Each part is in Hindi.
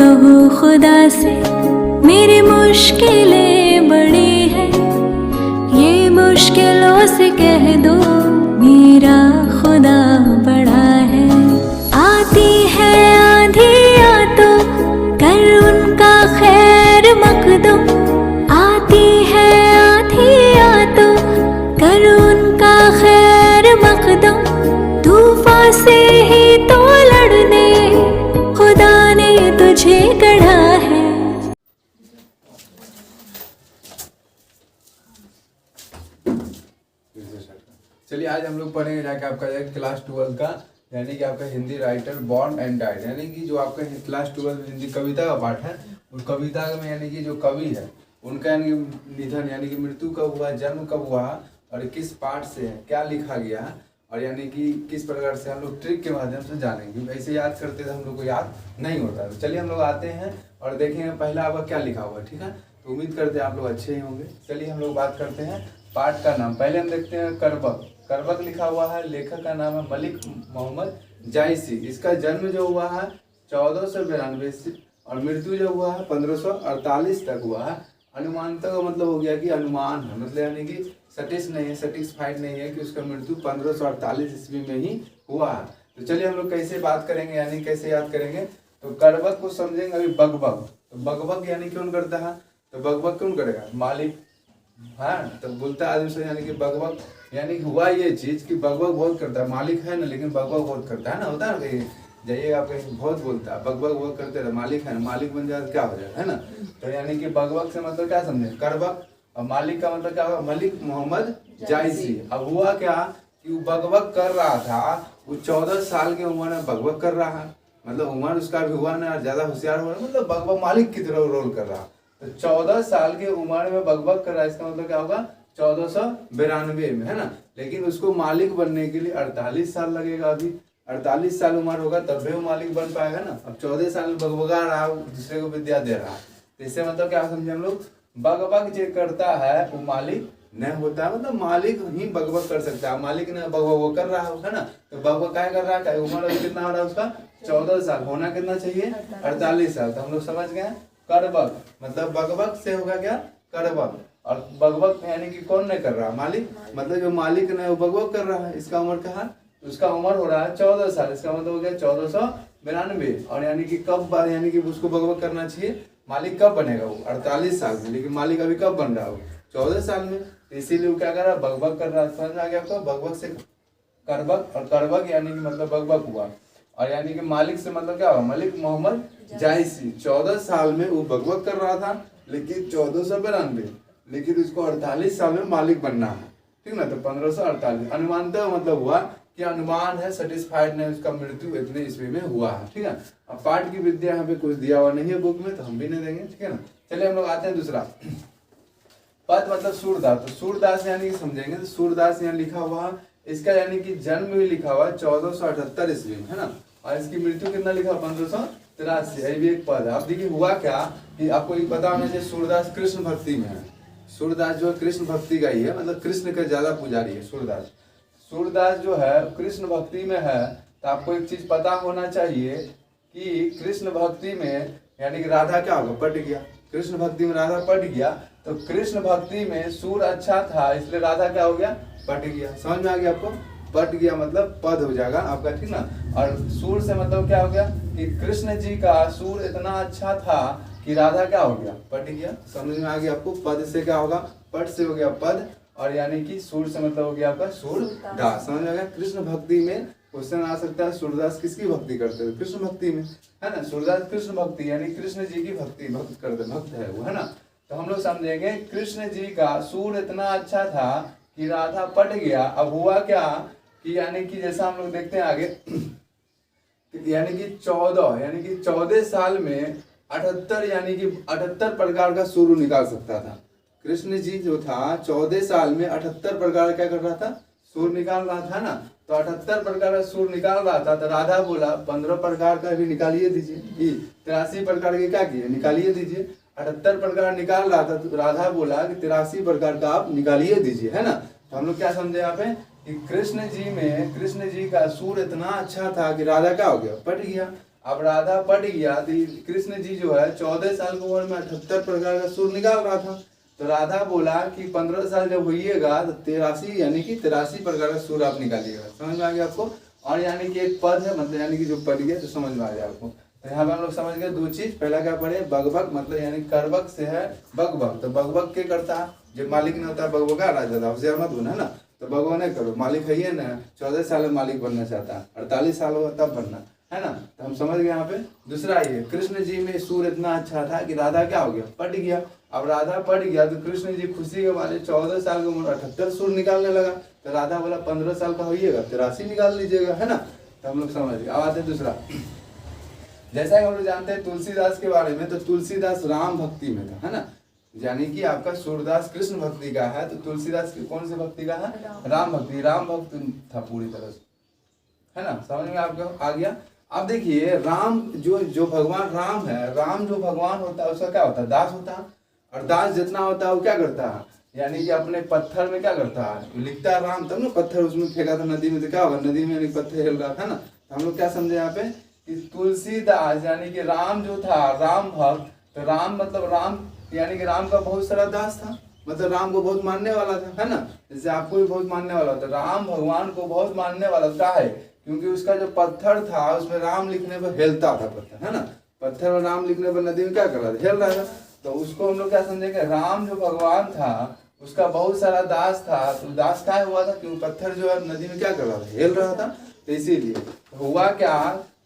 कहो खुदा से मेरी मुश्किलें बड़ी है, ये मुश्किलों से कह दो मेरा खुदा बड़ा है। आती है आंधियाँ तो कर उनका खैर मकदम, आती है आंधियाँ तो कर उनका खैर मकदम। तूफान से ही तो लड़ने खुदा ने तुझे गढ़ा है। चलिए आज हम लोग पढ़ेंगे जाके आपका क्लास 12 का यानी कि आपका Hindi writer born and died, यानी कि जो आपका क्लास 12 हिंदी कविता का पाठ है उस कविता में यानी कि जो कवि है उनका यानी निधन यानी कि मृत्यु कब हुआ, जन्म कब हुआ और किस पाठ से है, क्या लिखा गया और यानी कि किस प्रकार से हम लोग ट्रिक के माध्यम से जानेंगे। ऐसे याद करते थे हम लोग को याद नहीं होता। तो चलिए हम लोग आते हैं और देखेंगे पहला आपका क्या लिखा हुआ है, ठीक है। तो उम्मीद करते हैं आप लोग अच्छे ही होंगे। चलिए हम लोग बात करते हैं पाठ का नाम। पहले हम देखते हैं करबक। करबक लिखा हुआ है, लेखक का नाम है मलिक मोहम्मद जायसी। इसका जन्म जो हुआ है 1492 से और मृत्यु जो हुआ है 1548 तक हुआ है। अनुमानता का मतलब हो गया कि अनुमान है, मतलब यानी कि सटिस नहीं है, सेटिस्फाइड नहीं है कि उसका मृत्यु 1548 ईस्वी में ही हुआ है। तो चलिए हम लोग कैसे बात करेंगे यानी कैसे याद करेंगे। तो करबक को समझेंगे अभी बकबक। तो बकबक यानी कौन करता है, तो बकबक कौन करेगा, मालिक। हाँ, तो बोलता है आदमी से यानी कि बकबक यानी कि हुआ ये चीज कि बकबक बहुत करता है, मालिक है ना लेकिन बकबक बहुत करता है ना, होता है ना कहीं जाइएगा आप कहीं बहुत बोलता है, बकबक बहुत करते रहे, मालिक है ना, मालिक बन जाए तो क्या हो जाए, है ना। तो यानी कि बकबक से मतलब क्या समझे, करबक। और मालिक का मतलब क्या होगा, मलिक मोहम्मद जायसी। अब हुआ क्या कि वो बकबक कर रहा था, वो 14 साल की उम्र में बकबक कर रहा है, मतलब उम्र उसका भी हुआ ना ज्यादा होशियार हुआ, मतलब बकबक मालिक की तरह रोल कर रहा। तो 14 साल की उम्र में बकबक कर रहा है, इसका मतलब क्या होगा 1492 में, है ना। लेकिन उसको मालिक बनने के लिए 48 साल लगेगा। अभी 48 साल उम्र होगा तब भी वो मालिक बन पाएगा ना। अब 14 साल में बकबका रहा, दूसरे को विद्या दे रहा। तो इससे मतलब क्या समझे हम लोग, बकबक जो करता है वो मालिक नहीं होता है, मतलब मालिक ही बकबक कर सकता है, मालिक ने बकबक वो कर रहा है ना। तो बकबक क्या कर रहा है, उम्र कितना हो रहा है उसका 14 साल, होना कितना चाहिए 48 साल। तो हम लोग समझ गए करबक मतलब बकबक से होगा क्या करबक। और बकबक यानी कि कौन नहीं कर रहा, मालिक, मतलब जो मालिक ने वो बकबक कर रहा है। इसका उम्र कहा, उसका उम्र हो रहा है 14 साल, इसका मतलब हो गया 1492। और यानी कि कब यानी कि उसको बकबक करना चाहिए, मालिक कब बनेगा वो 48 साल में, लेकिन मालिक अभी कब बन रहा हो 14 साल में। तो इसीलिए वो क्या कर रहा है, बकबक कर रहा है। समझ आ गया आपको, बकबक से करबक और करबक यानी कि मतलब बकबक हुआ। और यानी कि मालिक से मतलब क्या हुआ, मलिक मोहम्मद जायसी 14 साल में वो बकबक कर रहा था, लेकिन 1492, लेकिन उसको 48 साल में मालिक बनना है, ठीक ना। तो 1548 अनुमानता मतलब हुआ कि अनुमान है, सेटिस्फाइड नहीं, उसका मृत्यु इतने ईस्वी में हुआ है, ठीक है। अब पाठ की विद्या यहाँ पे कुछ दिया हुआ नहीं है बुक में, तो हम भी नहीं देंगे, ठीक है ना। चलिए हम लोग आते हैं दूसरा पद मतलब सूरदास। तो सूरदास यानी कि समझेंगे, तो सूरदास यहाँ लिखा हुआ, इसका यानी कि जन्म भी लिखा हुआ 1478 ईस्वी में, है ना। और इसकी मृत्यु कितना लिखा 1583। ये भी एक पद है। अब देखिए हुआ क्या कि आपको ये पता होना चाहिए, सूरदास कृष्ण भक्ति में है। सूरदास जो है कृष्ण भक्ति का ही है, मतलब कृष्ण का ज्यादा पुजारी है सूरदास। सूरदास जो है कृष्ण भक्ति में है। तो आपको एक चीज पता होना चाहिए कि कृष्ण भक्ति में यानी कि राधा क्या होगा, पट गया। कृष्ण भक्ति में राधा पट गया, तो कृष्ण भक्ति में सूर अच्छा था, इसलिए राधा क्या हो गया, पट गया। समझ में आ गया आपको, पट गया मतलब पद हो जाएगा आपका, ठीक ना। और सूर से मतलब क्या हो गया कि कृष्ण जी का सूर इतना अच्छा था कि राधा क्या हो गया, पट गया। समझ में आ गया आपको, पद से क्या होगा, पट से हो गया पद, और यानी कि सूर से मतलब हो गया आपका सूरदास। समझ में आ गया। कृष्ण भक्ति में क्वेश्चन आ सकता है, सूरदास किसकी भक्ति करते थे, कृष्ण भक्ति में, है ना। सूरदास कृष्ण भक्ति यानी कृष्ण जी की भक्ति भक्त करते, भक्त है वो, है ना। तो हम लोग समझेंगे कृष्ण जी का सूर इतना अच्छा था कि राधा पट गया। अब हुआ क्या कि यानी कि जैसा हम लोग देखते हैं आगे यानी कि 14 साल में 78 यानी कि 78 प्रकार का सूर निकाल सकता था। कृष्ण जी जो था 14 साल में 78 प्रकार क्या कर रहा था, सूर निकाल रहा था ना। तो 78 प्रकार का सूर निकाल रहा था, तो राधा बोला 15 प्रकार का भी निकालिए दीजिए। 83 प्रकार के क्या किए, निकालिए दीजिए। 78 प्रकार निकाल रहा था, तो राधा बोला कि 83 प्रकार का आप निकालिए दीजिए, है ना। तो हम लोग क्या समझे यहाँ पे कि कृष्ण जी का सूर इतना अच्छा था कि राधा क्या हो गया, पट गया। अब राधा पढ़ गया तो कृष्ण जी जो है 14 साल की उम्र में 78 प्रकार का सुर निकाल रहा था। तो राधा बोला कि 15 साल जब होइएगा तो 83 यानी कि 83 प्रकार का सुर आप निकालिएगा। समझ में आ गया आपको? और यानी कि एक पद है, मतलब यानी कि जो पढ़ गया तो समझ में आ गया आपको। तो यहाँ पे हम लोग समझ गए दो चीज। पहला क्या पढ़े, बगबग, मतलब यानी करबक से है बगबग। तो बगबग के करता है जब मालिक नहीं होता, बगबगा राजा था, उससे मत बना है ना। तो बगबग नहीं करो, मालिक है ही ना, 14 साल में मालिक बनना चाहता है, 48 साल होगा तब बनना है ना। तो हम समझ गए यहाँ पे। दूसरा ये कृष्ण जी में सूर इतना अच्छा था कि राधा क्या हो गया, पट गया। अब राधा पट गया तो कृष्ण जी खुशी के मारे 14 साल की उम्र 78 सूर निकालने लगा। तो राधा बोला 15 साल का होइएगा 83 निकाल लीजिएगा, है ना। तो हम लोग समझ गए। अब आते दूसरा, जैसा कि हम लोग जानते हैं तुलसीदास के बारे में, तो तुलसीदास राम भक्ति में था, है ना। यानी कि आपका सूरदास कृष्ण भक्ति का है, तो तुलसीदास की कौन सी भक्ति का है, राम भक्ति, राम भक्त था पूरी तरह से, है ना। समझ में आपको आ गया। अब देखिए राम जो भगवान राम है, राम जो भगवान होता है उसका क्या होता है, दास होता है। और दास जितना होता है वो क्या करता है, यानी कि अपने पत्थर में क्या करता है, लिखता है राम, तब ना पत्थर उसमें फेंका था नदी में, तो क्या होगा, नदी में पत्थर हिल रहा था ना। तो हम लोग क्या समझे यहाँ पे कि तुलसीदास यानी कि राम जो था, राम भक्त, तो राम मतलब राम यानी कि राम का बहुत सारा दास था, मतलब राम को बहुत मानने वाला था, है ना। जैसे आपको भी बहुत मानने वाला था, राम भगवान को बहुत मानने वाला था, है क्योंकि उसका जो पत्थर था उसमें राम लिखने पर हिलता था पत्थर, है ना। पत्थर में राम लिखने पर नदी में क्या कर रहा था, हिल रहा था। तो उसको हम लोग क्या समझेंगे, राम जो भगवान था उसका बहुत सारा दास था। तो दास क्या हुआ था, क्योंकि पत्थर जो है नदी में क्या कर रहा था, हिल रहा था। तो इसीलिए हुआ क्या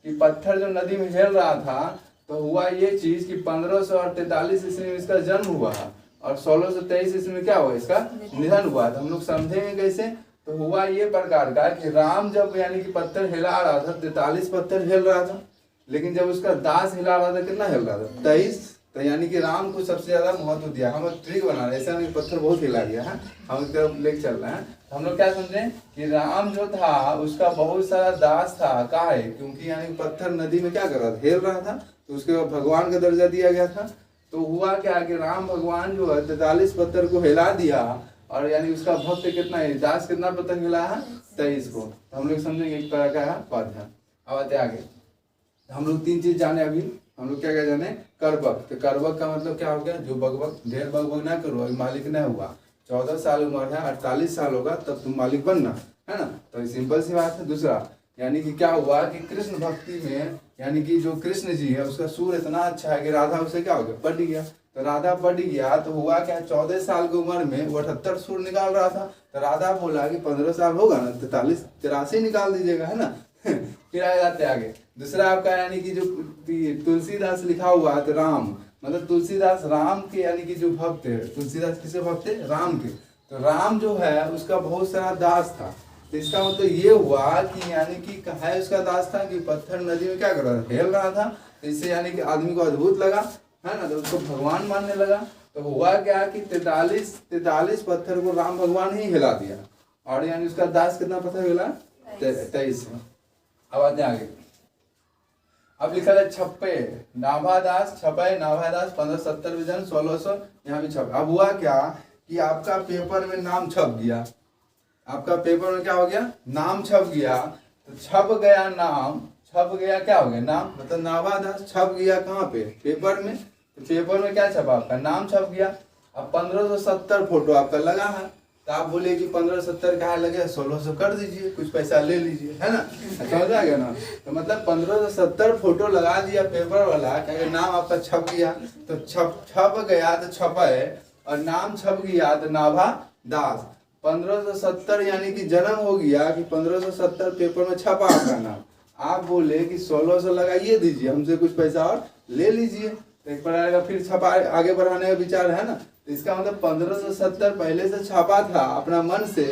कि पत्थर जो नदी में हिल रहा था, तो हुआ ये चीज कि 1543 ईस्वी में इसका जन्म हुआ और 1623 ईस्वी में क्या हुआ, इसका निधन हुआ। तो हम लोग समझेंगे कैसे। तो हुआ ये प्रकार का कि राम जब यानी कि पत्थर हिला रहा था, 43 पत्थर हिल रहा था, लेकिन जब उसका दास हिला रहा था, कितना हिल रहा था, 23। तो यानी कि राम को सबसे ज्यादा महत्व दिया। हम ट्रिक बना रहे हैं, ऐसा नहीं पत्थर बहुत हिला गया है, हम एक तरफ लेके चल रहे हैं। हम लोग क्या समझे कि राम जो था उसका बहुत सारा दास था, का है क्योंकि यानी पत्थर नदी में क्या कर रहा था, हिल रहा था, तो उसके बाद भगवान का दर्जा दिया गया था। तो हुआ क्या कि राम भगवान जो है 43 पत्थर को हिला दिया, और यानी उसका भक्त कितना है, दास कितना पत्थर हिला है, 23 को। तो हम लोग समझेंगे एक तरह का पद है। अब आते आगे, हम लोग 3 चीज जाने अभी। हम लोग क्या क्या जाने, करबक। तो करबक का मतलब क्या हो गया, जो बगबग, ढेर बगबग ना करो, अभी मालिक नहीं हुआ, 14 साल उम्र है, 48 साल होगा तब तुम मालिक बनना, है ना। तो सिंपल सी बात है। दूसरा यानी कि क्या हुआ कि कृष्ण भक्ति में यानी कि जो कृष्ण जी है उसका सूर इतना अच्छा है कि राधा उसे क्या हो गया, पढ़ गया। तो राधा पढ़ गया तो हुआ क्या, 14 साल की उम्र में वो 78 सूर निकाल रहा था। तो राधा बोला कि 15 साल होगा ना, 43 83 निकाल दीजिएगा, है ना। फिर आ जाते आगे। दूसरा आपका यानी कि जो तुलसीदास लिखा हुआ है, तो राम मतलब तुलसीदास राम के यानी कि जो भक्त है, तुलसीदास किसे भक्त है, राम के। तो राम जो है उसका बहुत सारा दास था। तो इसका मतलब ये हुआ कि यानी कि है उसका दास था कि पत्थर नदी में क्या कर रहा था, हिल रहा था। तो इससे यानी कि आदमी को अद्भुत लगा, है ना, तो उसको भगवान मानने लगा। तो हुआ क्या कि 43 पत्थर को राम भगवान ही हिला दिया, और यानी उसका दास कितना पत्थर हिला, 23। अब आते आगे। अब लिखा है छप्पे नाभादास, छपे नाभादास 1570 विजन 1600 यहाँ भी छप। अब हुआ क्या कि आपका पेपर में नाम छप गया, आपका पेपर में क्या हो गया, नाम छप गया। तो छप गया नाम, छप गया क्या हो गया, नाम मतलब नाभादास छप गया कहाँ पे, पेपर में। तो पेपर में क्या छपा, आपका नाम छप गया। अब 1570 फोटो आपका लगा है। तो आप बोले कि 1570 कहाँ लगे, 1600 कर दीजिए, कुछ पैसा ले लीजिए, है ना। समझ आ गया ना। तो मतलब 1570 फोटो लगा दिया पेपर वाला, क्या नाम आपका छप गया। तो छप गया तो छपा है, और नाम छप गया तो नाभा दास। 1570 यानी कि जन्म हो गया कि 1570 पेपर में छपा आपका नाम। आप बोले कि 1600 लगाइए दीजिए, हमसे कुछ पैसा और ले लीजिए। तो एक प्रकार का फिर छपा आगे बढ़ाने का विचार है ना। तो इसका मतलब 1570 पहले से छपा था अपना मन से,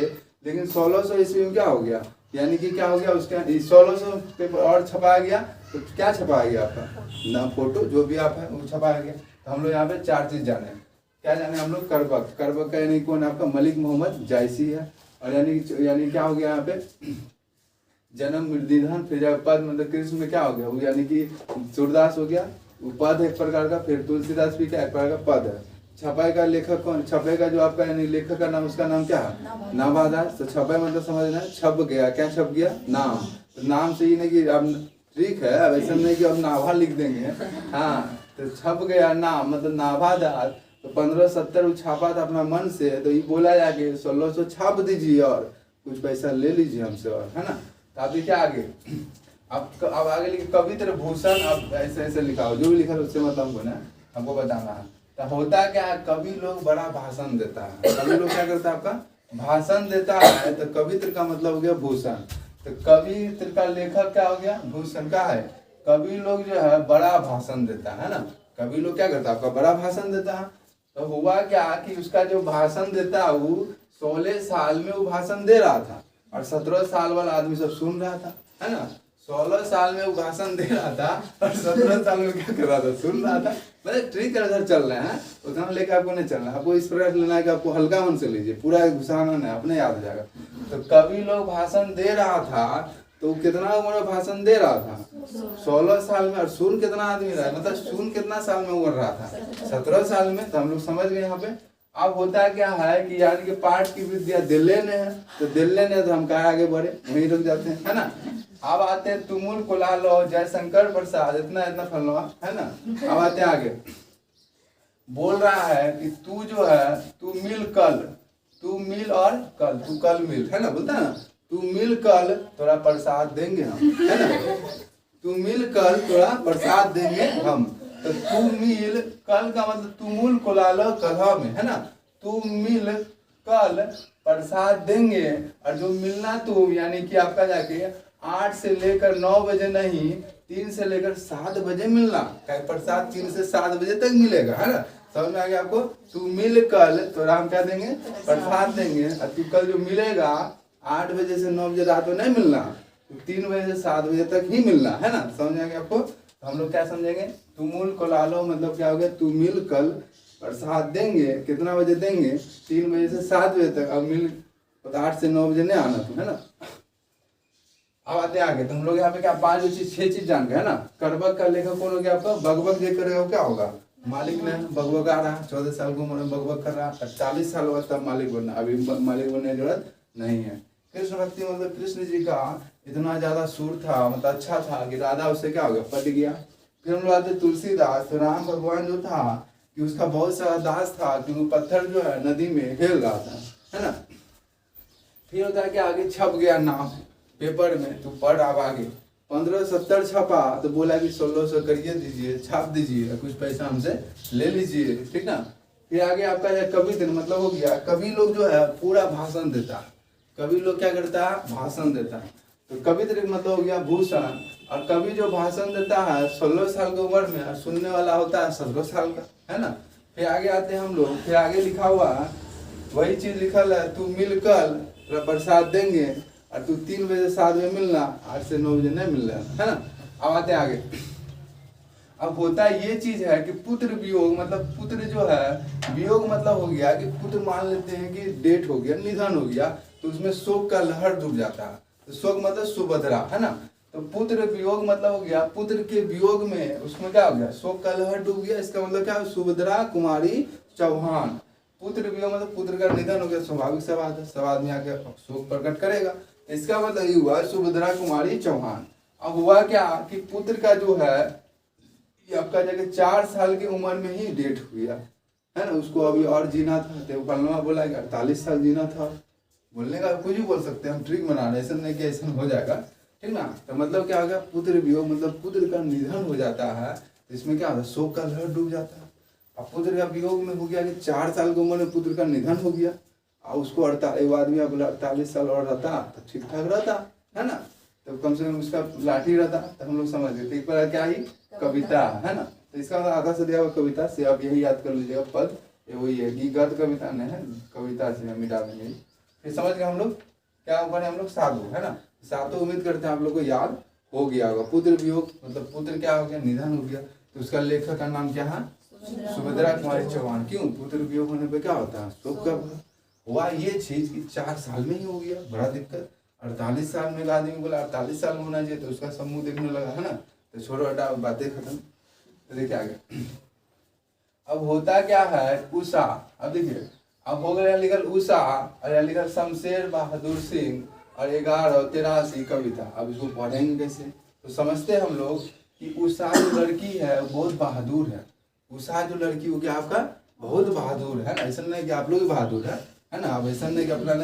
लेकिन 1600 ईस्वी में क्या हो गया, यानी कि क्या हो गया, उसका 1600 पेपर और छपा गया। तो क्या छपा गया आपका नाम, फोटो जो भी आप है वो छपा गया। तो हम लोग यहाँ पे 4 चीज जाने, क्या जाने हम लोग, करबक। करबक का यानी कौन, आपका मलिक मोहम्मद जायसी है। और यानी क्या हो गया यहाँ पे, जन्म निधन, फिर जब पद मतलब कृष्ण में क्या हो गया वो, यानी कि सूरदास हो गया, वो पद एक प्रकार का। फिर तुलसीदास भी क्या एक प्रकार का पद है। छपाई का लेखक कौन, छपे का जो आपका यानी लेखक का नाम, उसका नाम क्या है, नाभादास। तो छपाई मतलब समझना है, छप गया, क्या छप गया, नाम। तो नाम से ही नहीं कि अब ठीक है, अब ऐसा नहीं कि अब नाभा लिख देंगे। हाँ, तो छप गया नाम मतलब नाभादार, तो 1570 छापा था अपना मन से, तो ये बोला जाके 1600 छाप दीजिए और कुछ पैसा ले लीजिए हमसे, और है ना। तो आप देखिए आगे, अब आगे लिखे कवित्र भूषण, अब ऐसे ऐसे लिखा हो, जो भी लिखा उससे मतलब हमको ना हमको बताना है। तो होता क्या है, कवि लोग बड़ा भाषण देता है, कवि लोग क्या करता है आपका भाषण देता है, तो कवित्र का मतलब हो गया भूषण। तो कवित्र का लेखक क्या हो गया, भूषण का है। कवि लोग जो है बड़ा भाषण देता है ना, कवि लोग क्या करता है आपका बड़ा भाषण देता है। तो हुआ क्या कि उसका जो भाषण देता है वो 16 साल में वो भाषण दे रहा था, और 17 साल वाला आदमी सब सुन रहा था, है ना। 16 साल में वो भाषण दे रहा था और 17 साल में क्या कर रहा था, सुन रहा था। मतलब ट्रिक इधर चल रहे हैं, उतना लेकर आपको नहीं चलना है, आपको इस प्रकार लेना है कि आपको हल्का मन से लीजिए, पूरा घुसाना नहीं, अपने याद हो जाएगा। तो कवि लोग भाषण दे रहा था, तो कितना उम्र में भाषण दे रहा था, 16 साल में। और सुन कितना आदमी रहा है, मतलब सुन कितना साल में उम्र रहा था, 17 साल में। तो हम लोग समझ गए यहाँ पे। अब होता क्या है कि यानी कि पाठ की विद्या दिल्ली ने है, तो दिल्ली ने, तो हम कहा आगे बढ़े, वहीं रुक जाते हैं, है ना। अब आते हैं तुमुल कुलालो जयशंकर प्रसाद, इतना इतना फलवा, है ना। अब आते हैं आगे, बोल रहा है कि तू जो है तू मिल कल, तू मिल और कल, तू कल मिल, है ना, बोलता है ना, तू मिल कल थोड़ा प्रसाद देंगे हम, है ना। तू मिल कल थोड़ा प्रसाद देंगे हम। तो तू मिल कल का मतलब तुमुल कुलालो कलह में, है ना, तू मिल कल प्रसाद देंगे। और जो मिलना तो यानी कि आपका जाके 8 से लेकर 9 बजे नहीं, 3 से लेकर 7 बजे मिलना, प्रसाद 3 से 7 बजे तक मिलेगा, है ना। समझ में आ गया आपको। तू मिल कल तो राम क्या देंगे, प्रसाद देंगे। और तू कल जो मिलेगा 8 बजे से 9 बजे रात में नहीं मिलना, तो 3 बजे से 7 बजे तक ही मिलना, है ना। समझ में आ गया आपको। तो हम लोग क्या समझेंगे, तुमुल कुलालो मतलब क्या हो गया, तू मिल कल प्रसाद देंगे, कितना बजे देंगे, 3 बजे से 7 बजे तक। अब मिल 8 से 9 बजे नहीं आना तू, है ना। अब आते हैं आगे, तो हम लोग यहाँ पे क्या 5 चीज 6 चीज जान गए, है ना। करबक का लेखक कौन हो गया आपका, बकबक जो करेगा क्या होगा, मालिक ने। बकबक आ रहा 14 साल की उम्र में बकबक कर रहा, 40 साल बाद तब मालिक बनना, अभी मालिक बनने की जरूरत नहीं है। कृष्ण भक्ति मतलब कृष्ण जी का इतना ज्यादा सुर था, मतलब अच्छा था कि राधा उससे क्या हो गया, पट गया। फिर हम लोग आते तुलसीदास, तो राम भगवान जो था कि उसका बहुत सारा दास था, कि वो पत्थर जो है नदी में खेल रहा था, है ना। फिर होता है कि आगे छप गया नाम पेपर में, तो पढ़ अब आगे 1570 छपा, तो बोला कि 1600 करिए दीजिए, छाप दीजिए, कुछ पैसा हमसे ले लीजिए, ठीक ना। फिर आगे आपका है कवि मतलब हो गया, कवि लोग जो है पूरा भाषण देता है, कवि लोग क्या करता है भाषण देता है। तो कवित्र मतलब हो गया भूषण, और कवि जो भाषण देता है 16 साल की उम्र में, और सुनने वाला होता है 17 साल का, है ना। फिर आगे आते हैं हम लोग, फिर आगे लिखा हुआ वही चीज लिखल है, तू मिल कल प्रसाद देंगे, और तू 3 बजे से 7 बजे मिलना, 8 से 9 बजे नहीं मिल रहा है ना। अब आते हैं आगे। अब होता ये चीज है कि पुत्र वियोग मतलब पुत्र जो है, वियोग मतलब हो गया कि पुत्र मान लेते हैं कि डेट हो गया, निधन हो गया, तो उसमें शोक का लहर डूब जाता है। तो शोक मतलब सुभद्रा, है ना। तो पुत्र वियोग मतलब हो गया, पुत्र के वियोग में उसमें क्या हो गया, शोक का लहर डूब गया। इसका मतलब क्या, सुभद्रा कुमारी चौहान। पुत्र वियोग मतलब पुत्र का निधन हो गया, स्वाभाविक सा बात है, सब आदमी आके शोक प्रकट करेगा। इसका मतलब ये हुआ सुभद्रा कुमारी चौहान। अब हुआ क्या कि पुत्र का जो है ये आपका जगह 4 साल की उम्र में ही डेट हुई है ना। उसको अभी और जीना था, तो पलवा बोला कि 48 साल जीना था। बोलने का कुछ भी बोल सकते हैं हम, ट्रिक बना रहे, ऐसा नहीं कि ऐसा हो जाएगा, ठीक ना। तो मतलब क्या होगा, पुत्र वियोग मतलब पुत्र का निधन हो जाता है, तो इसमें क्या होता है, शोक का लहर डूब जाता है। अब पुत्र का वियोग में हो गया कि 4 साल की उम्र में पुत्र का निधन हो गया, और उसको 48 आदमी 48 साल और रहता तो ठीक ठाक रहता, है ना। तो कम से कम उसका लाठी रहता, तो हम लोग समझ गए। ठीक पर क्या ही कविता, है ना। तो इसका मतलब आधा से दिया हुआ कविता से आप यही याद कर लीजिएगा, पद ये वही है कि गद्य कविता नहीं है, कविता से हम मिटा देंगे। फिर समझ गए हम लोग क्या बने, हम लोग साधु, है ना। साधु उम्मीद करते हैं आप लोग को याद हो गया होगा। पुत्र वियोग मतलब पुत्र क्या हो गया, निधन हो गया, तो उसका लेखक का नाम क्या है, सुभद्रा कुमारी चौहान। क्यों, पुत्र वियोग होने पर क्या होता है, शोक का हुआ। ये चीज कि 4 साल में ही हो गया, बड़ा दिक्कत। 48 साल में आदमी बोला 48 साल में होना चाहिए, तो उसका समूह देखने लगा, है ना। तो छोड़ो हटा, बातें खत्म। तो देखिए आगे अब होता क्या है, उषा। अब देखिए अब हो गया लिखल उषा, और लिखल शमशेर बहादुर सिंह, और 1183 कविता। अब इसको पढ़ेंगे कैसे, तो समझते हैं हम लोग कि उषा जो लड़की है वो बहुत बहादुर है। उषा जो लड़की हो गया आपका बहुत बहादुर है ना, ऐसा नहीं कि आप लोग भी बहादुर है ना, अब ऐसा नहीं कि अपना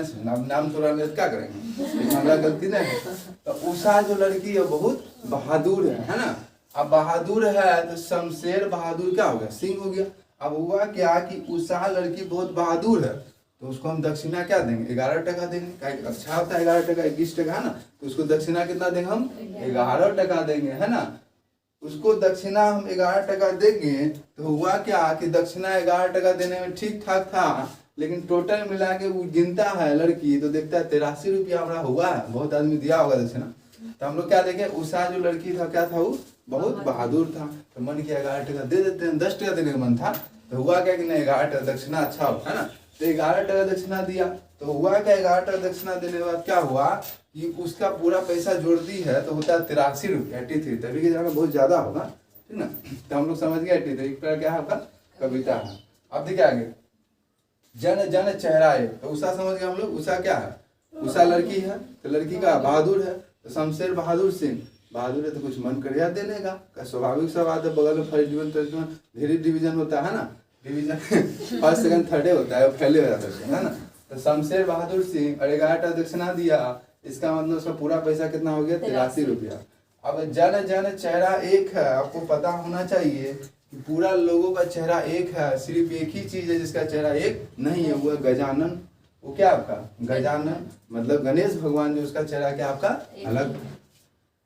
नाम थोड़ा नहीं क्या करेंगे, हमारा गलती नहीं है। तो उषा जो लड़की है बहुत बहादुर है ना। अब बहादुर है तो शमशेर बहादुर क्या हो गया, सिंह हो गया। अब हुआ क्या कि उषा लड़की बहुत बहादुर है तो उसको हम दक्षिणा क्या देंगे, 11 टका देंगे। अच्छा होता है 11 टका, 21 टका है ना, तो उसको दक्षिणा कितना देंगे हम, 11 टका देंगे है ना। उसको दक्षिणा हम 11 टका देंगे तो हुआ क्या कि दक्षिणा 11 टका देने में ठीक ठाक था, लेकिन टोटल मिला के वो गिनता है लड़की तो देखता है 83 रुपया हमारा हुआ है, बहुत आदमी दिया होगा दक्षिणा। तो हम लोग क्या देखें, उषा जो लड़की था क्या था, वो बहुत बहादुर था। तो मन किया 11 टका दे देते हैं, 10 टका देने का मन था। तो हुआ क्या कि नहीं 11 टका दक्षिणा अच्छा हो है ना, तो 11 टका दक्षिणा दिया। तो हुआ क्या 11 टका दक्षिणा देने के बाद क्या हुआ कि उसका पूरा पैसा जोड़ दी है तो होता है 83 रुपया, 83। तभी के जाना बहुत ज्यादा होगा, ठीक ना। तो हम लोग समझ गए 83 एक तरह क्या है आपका कविता है। अब देखिए आगे, जन जन चेहराए, तो उषा समझ गए हम लोग। उषा क्या है, उषा लड़की है तो लड़की का बहादुर है, तो शमशेर बहादुर सिंह बहादुर है तो कुछ मन कर देने का स्वाभाविक सा बात है। बगल में फर्स्ट डिवीजन धीरे डिवीजन होता है ना, डिवीजन फर्स्ट सेकंड थर्ड होता है, फैले हो जाता है ना। तो शमशेर बहादुर सिंह और 11 टका दक्षिणा दिया, इसका मतलब उसका पूरा पैसा कितना हो गया, 83 रुपया। अब जन जन चेहरा एक है, आपको पता होना चाहिए कि पूरा लोगों का चेहरा एक है, सिर्फ एक ही चीज है जिसका चेहरा एक नहीं है, वो है गजानन। वो क्या आपका गजानन, मतलब गणेश भगवान, जो उसका चेहरा क्या आपका अलग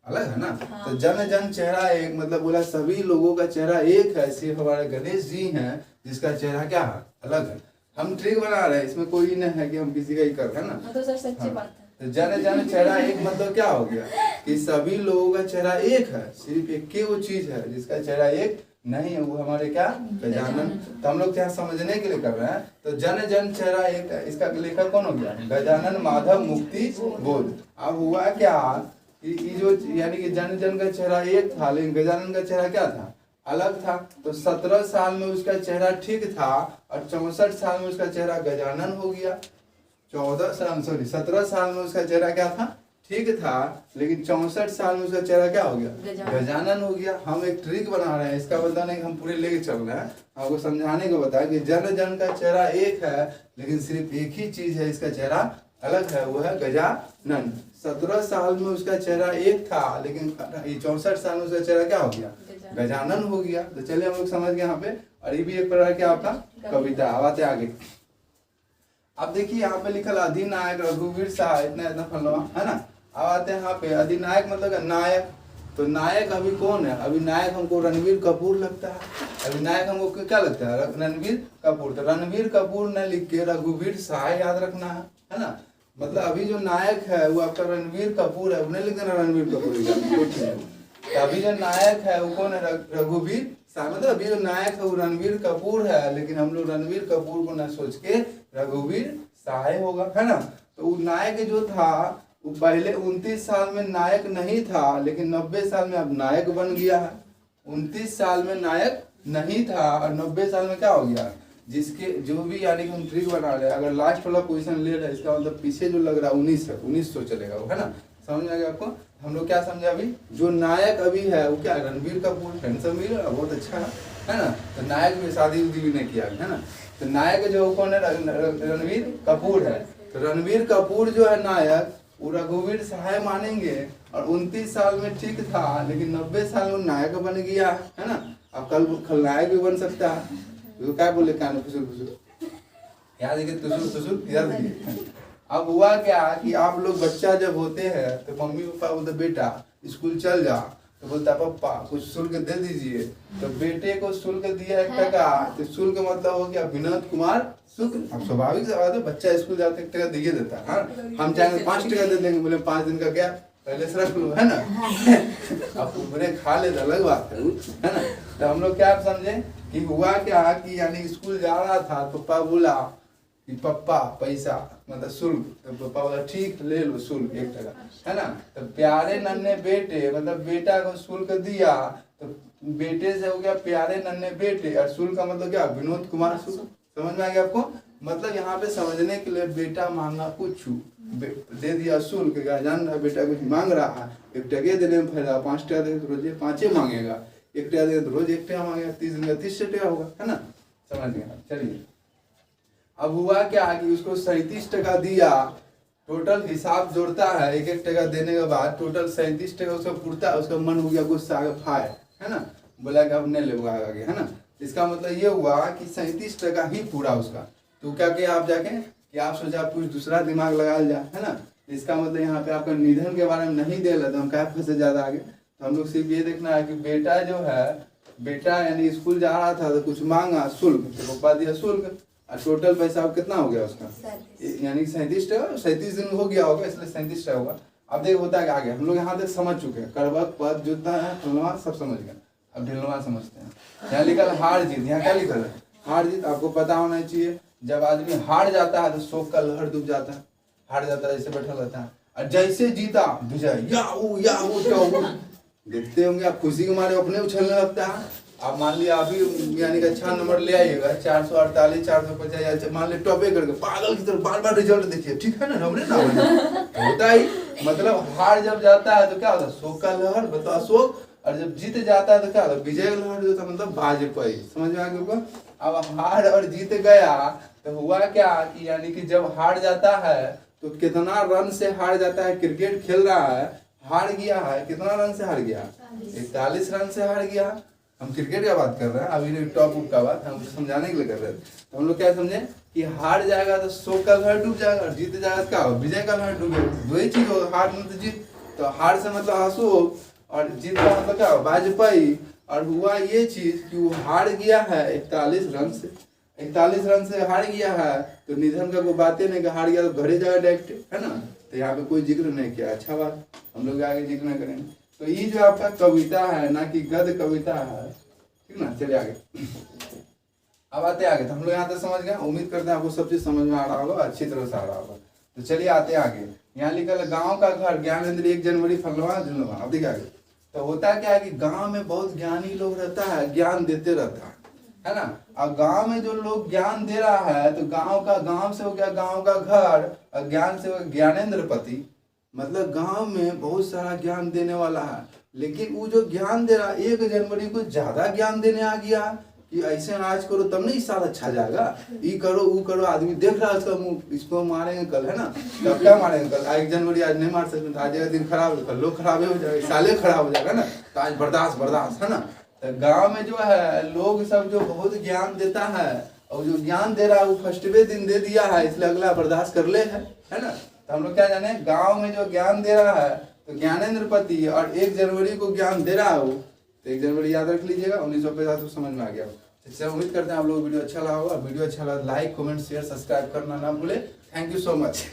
अलग है ना। हाँ। तो जन जन चेहरा एक मतलब बोला सभी लोगों का चेहरा एक है, सिर्फ हमारे गणेश जी हैं जिसका चेहरा क्या है अलग है। हम ट्रिक बना रहे हैं, इसमें कोई नहीं है कि हम किसी का ही कर, है ना। तो सर सच्ची बात है। तो जन जन चेहरा एक मतलब क्या हो गया कि सभी लोगों का चेहरा एक है, सिर्फ एक के वो चीज है जिसका चेहरा एक नहीं है, वो हमारे क्या गजानन। तो हम लोग क्या समझने के लिए कर रहे हैं, तो जन जन चेहरा एक है, इसका लेखक कौन हो गया, गजानन माधव मुक्ति बोध। अब हुआ क्या कि जो यानी कि जन जन का चेहरा एक था, लेकिन गजानन का चेहरा क्या था अलग था। तो 17 साल में उसका चेहरा ठीक था और 64 साल में उसका चेहरा गजानन हो गया। 17 साल में उसका चेहरा क्या था, ठीक था, लेकिन 64 साल में उसका चेहरा क्या हो गया, गजानन हो गया। हम एक ट्रिक बना रहे हैं, इसका बता नहीं हम पूरे लेके चल रहे हैं, आपको समझाने को बताया कि जन जन का चेहरा एक है, लेकिन सिर्फ एक ही चीज है इसका चेहरा अलग है, वो है गजानन। 17 साल में उसका चेहरा एक था, लेकिन 64 साल में उसका चेहरा क्या हो गया, गजानन हो गया। तो चलिए हम लोग समझ गए यहाँ पे, और ये भी एक प्रकार क्या आपका कविता। अब आते आगे, अब देखिए यहाँ पे लिखल अधिनायक रघुवीर शाह इतना इतना फलवा है ना। अब आते हैं यहाँ पे अधिनायक मतलब नायक, तो नायक अभी कौन है, अभी नायक हमको रणवीर कपूर लगता है। अभी नायक हमको क्या लगता है, रणवीर कपूर। तो रणवीर कपूर ने लिख के रघुवीर शाह याद रखना है ना। मतलब अभी जो नायक है वो आपका रणवीर कपूर है, उन्हें लिख देना रणवीर कपूर। तो अभी जो नायक है वो कौन है, रघुवीर शाह। मतलब अभी जो नायक है वो रणवीर कपूर है, लेकिन हम लोग रणवीर कपूर को न सोच के रघुवीर शाह होगा, है ना। तो वो नायक जो था वो पहले 29 साल में नायक नहीं था, लेकिन 90 साल में अब नायक बन गया है। 29 साल में नायक नहीं था और 90 साल में क्या हो गया, जिसके जो भी यानी कि हम ट्रिक बना रहे हैं, अगर लास्ट वाला पोजीशन ले रहे हैं इसका मतलब पीछे जो लग रहा है 19 है, 1900 चलेगा वो, है ना। समझ में आ गया आपको। हम लोग क्या समझे, अभी जो नायक अभी है वो क्या, रणवीर कपूर, हैंडसम भी है, बहुत अच्छा है ना। तो नायक भी शादी उदी भी नहीं किया है ना। तो नायक जो कौन है, रणवीर कपूर है। तो रणवीर कपूर जो है नायक, वो रघुवीर शाह मानेंगे। और 29 साल में ठीक था, लेकिन 90 साल में नायक बन गया, है ना। अब कल खलनायक भी बन सकता है। तो क्या बोले कान फुसुर फुसुर, याद है कि तुसुर तुसुर याद है। अब हुआ क्या कि आप लोग बच्चा जब होते हैं तो मम्मी पापा बोलते बेटा स्कूल चल जा, तो बोलता पापा कुछ शुल्क दे दीजिए। तो बेटे को शुल्क दिया 1 टका, तो शुल्क मतलब हो गया विनोद कुमार शुक्ल। अब स्वाभाविक से बात है, बच्चा स्कूल जाते 1 टका दिए देता है। हम चाहेंगे 5 टका दे देंगे, बोले 5 दिन का क्या पहले से रख लो, है ना। अब उबरे खा ले अलग बात है ना। तो हम लोग क्या समझे कि हुआ क्या कि यानी स्कूल जा रहा था, पापा बोला कि पप्पा पैसा मतलब शुल्क, तो पापा बोला ठीक ले लो शुल्क 1 टका, है ना। तो प्यारे नन्हे बेटे मतलब बेटा को शुल्क दिया, तो बेटे से हो गया प्यारे नन्हे बेटे, और शुल्क का मतलब क्या विनोद कुमार शुक्ल। समझ में आ गया आपको। मतलब यहाँ पे समझने के लिए बेटा मांगा कुछ, दे दिया शुल्क, क्या जान रहा बेटा कुछ मांग रहा है, 1 टके देने में फायदा, 5 टका दे तो रोज 5 मांगेगा, 1 टका दे तो रोज 1 टका मांगेगा, 30 दिन का 30 टका होगा, है ना, समझ गया। चलिए अब हुआ क्या कि उसको 37 टका दिया, टोटल हिसाब जोड़ता है 1-1 टका देने के बाद टोटल 37 टका उसका पूरता है, उसका मन हो गया गुस्सा आगे फायर, है ना, बोला कि अब नहीं लेगा आगे, है ना। इसका मतलब ये हुआ कि 37 टका ही पूरा उसका। तो क्या किया आप जाके कि आप सोचा कुछ दूसरा दिमाग लगा लिया, है ना। इसका मतलब यहाँ पे आपका निधन के बारे में नहीं दे रहा, तो हम क्या फंसे ज़्यादा आगे। तो हम लोग सिर्फ ये देखना है कि बेटा जो है, बेटा यानी स्कूल जा रहा था तो कुछ मांगा शुल्क, तो पापा दिया शुल्क, और टोटल पैसा अब कितना हो गया उसका, यानी 37 टका, 37 दिन हो गया होगा, इसलिए 37 टका होगा। अब देख होता है आगे, हम लोग यहाँ तक समझ चुके हैं, करवक पद जुत्ता है फलवा सब समझ गए। अब ढिलवा समझते हैं। यहाँ लिखा हार जीत, यहाँ क्या लिखा है हार जीत, आपको पता होना चाहिए। जब आदमी हार जाता है तो शोक का लहर डूब जाता है, हार जाता है जैसे बैठा रहता है, और जैसे जीता विजय याहू देखते होंगे आप, खुशी के मारे अपने उछलने लगता है। आप मान लिया अभी यानी कि अच्छा नंबर ले आइएगा, 448 450, मान लिया टॉपे करके पागल की तरह बार बार रिजल्ट देखिए, ठीक है ना, हमने ना होता ही। मतलब हार जब जाता है तो क्या होता है, शोक का लहर, बताओ शोक, और जब जीत जाता है तो क्या होता है, विजय का लहर जो था, मतलब भाजपा। समझ में आ गया। अब हार और जीत गया तो हुआ क्या कि यानी कि जब हार जाता है तो कितना रन से हार जाता है, क्रिकेट खेल रहा है, हार गया है, कितना रन से हार गया, 41 रन से हार गया। हम क्रिकेट का बात कर रहे हैं, अभी टॉप उप का बात हम समझाने के लिए कर रहे थे। तो हम लोग क्या समझे कि हार जाएगा तो शोक का लहर डूब जाएगा, और जीत जाएगा तो क्या होगा, विजय का लहर डूबेगा। दो ही चीज होगा, हार में तो जीत। तो हार से मतलब अशोक, और जीत का मतलब क्या वाजपेयी। और हुआ ये चीज कि वो हार गया है 41 रन से, 41 रन से हार गया है, तो निधन का कोई बातें नहीं कि हार गया तो घरे जाएगा डायरेक्ट, है ना। तो यहाँ पे कोई जिक्र नहीं किया, अच्छा बात, हम लोग आगे जिक्र नहीं करेंगे। तो ये जो आपका कविता है ना कि गद्य कविता है, ठीक ना। चलिए आगे, अब आते आगे। तो हम लोग यहाँ तक समझ गए, उम्मीद करते हैं आपको सब चीज समझ में आ रहा होगा, अच्छी तरह से आ रहा होगा। तो चलिए आते आगे, यहाँ लिखा है गाँव का घर ज्ञानेंद्र 1 जनवरी फलवा झुलवा। अब देखिए आगे, तो होता क्या है कि गांव में बहुत ज्ञानी लोग रहता है, ज्ञान देते रहता है ना। अब गांव में जो लोग ज्ञान दे रहा है तो गांव से हो गया गांव का घर, और ज्ञान से हो गया ज्ञानेंद्र पति। मतलब गांव में बहुत सारा ज्ञान देने वाला है, लेकिन वो जो ज्ञान दे रहा है 1 जनवरी को ज्यादा ज्ञान देने आ गया कि ऐसे आज करो तब नहीं साल अच्छा जाएगा, ये करो वो करो। आदमी देख रहा है उसका मुंह, इसको मारेंगे कल, है ना, तब क्या मारेंगे कल। 1 जनवरी आज नहीं मार सकते, आज का दिन खराब है, कल लोग खराब हो जाएगा, साले खराब हो जाएगा ना। तो आज बर्दाश्त, है ना। तो गांव में जो है लोग सब जो बहुत ज्ञान देता है, और जो ज्ञान दे रहा है वो फर्स्टवे दिन दे दिया है, इसलिए अगला बर्दाश्त कर ले है ना। तो हम लोग क्या जाने, गाँव में जो ज्ञान दे रहा है तो ज्ञानेंद्र पति, और 1 जनवरी को ज्ञान दे रहा हो, तो 1 जनवरी याद रख लीजिएगा। 1950 तो समझ में आ गया। इससे उम्मीद करते हैं आप लोग वीडियो अच्छा लगा होगा। वीडियो अच्छा लगा लाइक कमेंट शेयर सब्सक्राइब करना ना भूले। Thank you so much.